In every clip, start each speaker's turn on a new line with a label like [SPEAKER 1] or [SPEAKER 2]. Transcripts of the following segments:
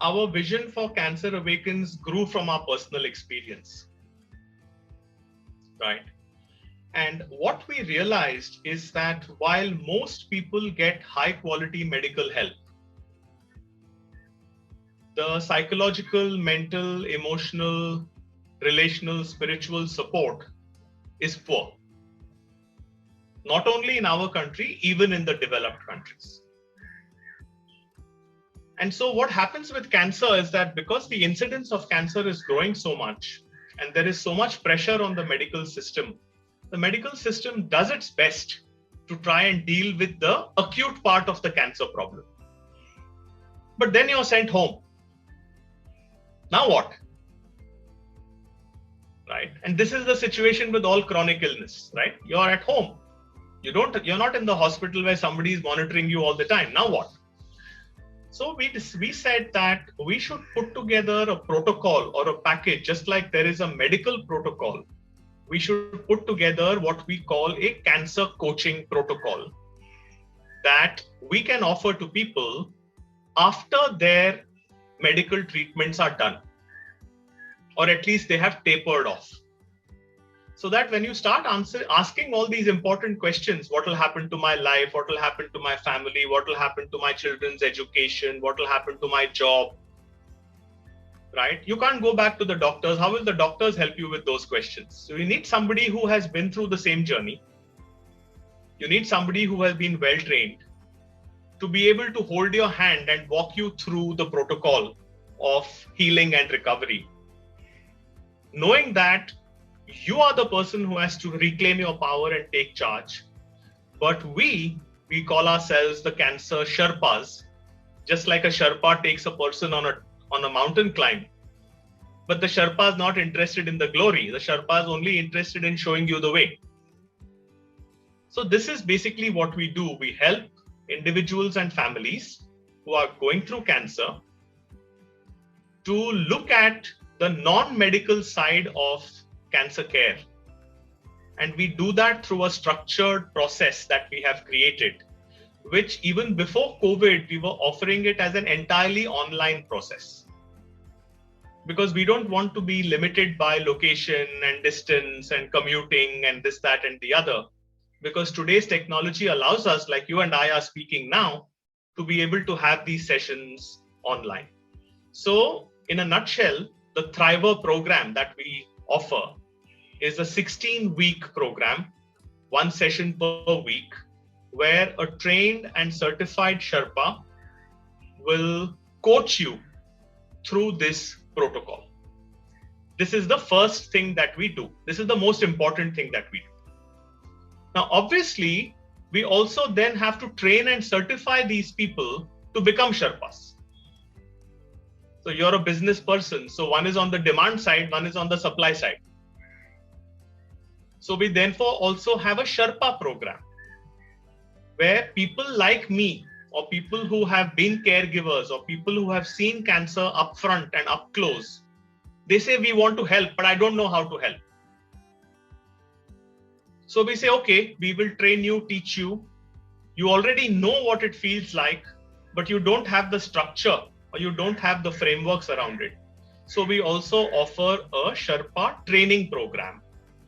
[SPEAKER 1] our vision for Cancer Awakens grew from our personal experience, right? And what we realized is that while most people get high quality medical help, the psychological, mental, emotional, relational, spiritual support is poor. Not only in our country, even in the developed countries. And so what happens with cancer is that because the incidence of cancer is growing so much, and there is so much pressure on the medical system does its best to try and deal with the acute part of the cancer problem. But then you're sent home. Now what? Right? And this is the situation with all chronic illness, right? You're at home. You're not in the hospital where somebody is monitoring you all the time. Now what? So we said that we should put together a protocol or a package, just like there is a medical protocol. We should put together what we call a cancer coaching protocol that we can offer to people after their medical treatments are done, or at least they have tapered off. So that when you start asking all these important questions, what will happen to my life? What will happen to my family? What will happen to my children's education? What will happen to my job? Right? You can't go back to the doctors. How will the doctors help you with those questions? So you need somebody who has been through the same journey. You need somebody who has been well trained to be able to hold your hand and walk you through the protocol of healing and recovery. Knowing that you are the person who has to reclaim your power and take charge. But we call ourselves the cancer Sherpas, just like a Sherpa takes a person on a mountain climb. But the Sherpa is not interested in the glory. The Sherpa is only interested in showing you the way. So this is basically what we do. We help individuals and families who are going through cancer to look at the non-medical side of cancer care. And we do that through a structured process that we have created, which even before COVID, we were offering it as an entirely online process. Because we don't want to be limited by location and distance and commuting and this, that, and the other. Because today's technology allows us, like you and I are speaking now, to be able to have these sessions online. So in a nutshell, the Thriver program that we offer is a 16-week program, one session per week, where a trained and certified Sherpa will coach you through this protocol. This is the first thing that we do. This is the most important thing that we do. Now, obviously, we also then have to train and certify these people to become Sherpas. So you're a business person. So one is on the demand side, one is on the supply side. So we therefore also have a Sherpa program where people like me, or people who have been caregivers, or people who have seen cancer up front and up close, they say, we want to help, but I don't know how to help. So we say, okay, we will train you, teach you. You already know what it feels like, but you don't have the structure or you don't have the frameworks around it. So we also offer a Sherpa training program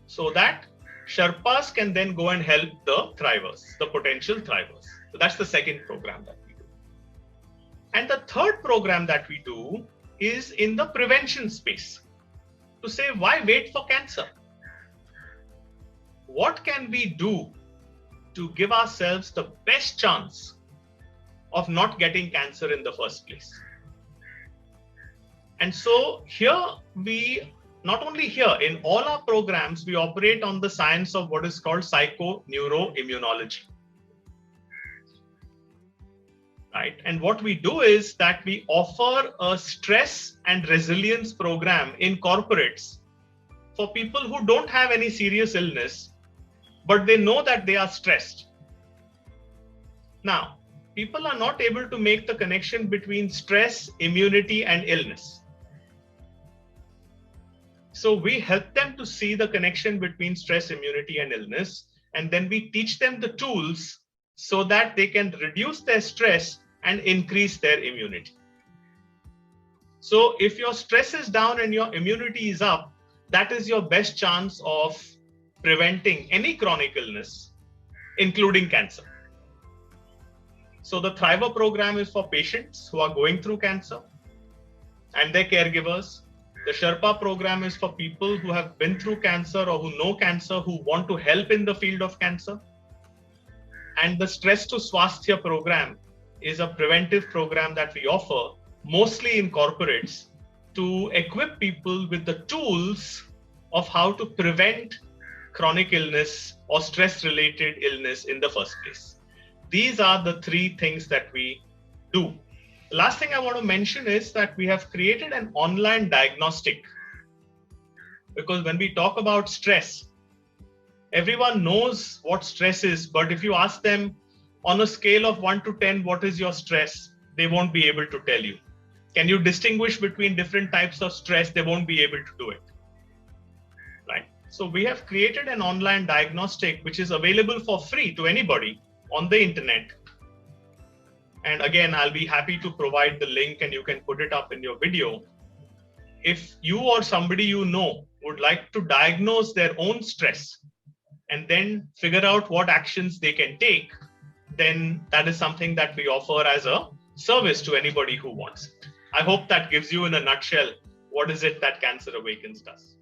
[SPEAKER 1] so that Sherpas can then go and help the thrivers, the potential thrivers. So that's the second program that we do. And the third program that we do is in the prevention space, to say, why wait for cancer? What can we do to give ourselves the best chance of not getting cancer in the first place? And so here not only here, in all our programs, we operate on the science of what is called psychoneuroimmunology. Right? And what we do is that we offer a stress and resilience program in corporates for people who don't have any serious illness, but they know that they are stressed. Now, people are not able to make the connection between stress, immunity, and illness. So we help them to see the connection between stress, immunity, and illness, and then we teach them the tools so that they can reduce their stress and increase their immunity. So if your stress is down and your immunity is up, that is your best chance of preventing any chronic illness, including cancer. So the Thriver program is for patients who are going through cancer and their caregivers. The Sherpa program is for people who have been through cancer or who know cancer, who want to help in the field of cancer. And the Stress to Swasthya program is a preventive program that we offer, mostly in corporates, to equip people with the tools of how to prevent chronic illness or stress-related illness in the first place. These are the three things that we do. The last thing I want to mention is that we have created an online diagnostic, because when we talk about stress, everyone knows what stress is, but if you ask them on a scale of 1 to 10, what is your stress? They won't be able to tell you. Can you distinguish between different types of stress? They won't be able to do it. Right? So we have created an online diagnostic which is available for free to anybody on the internet. And again, I'll be happy to provide the link and you can put it up in your video. If you or somebody you know would like to diagnose their own stress and then figure out what actions they can take, then that is something that we offer as a service to anybody who wants it. I hope that gives you in a nutshell what is it that Cancer Awakens does.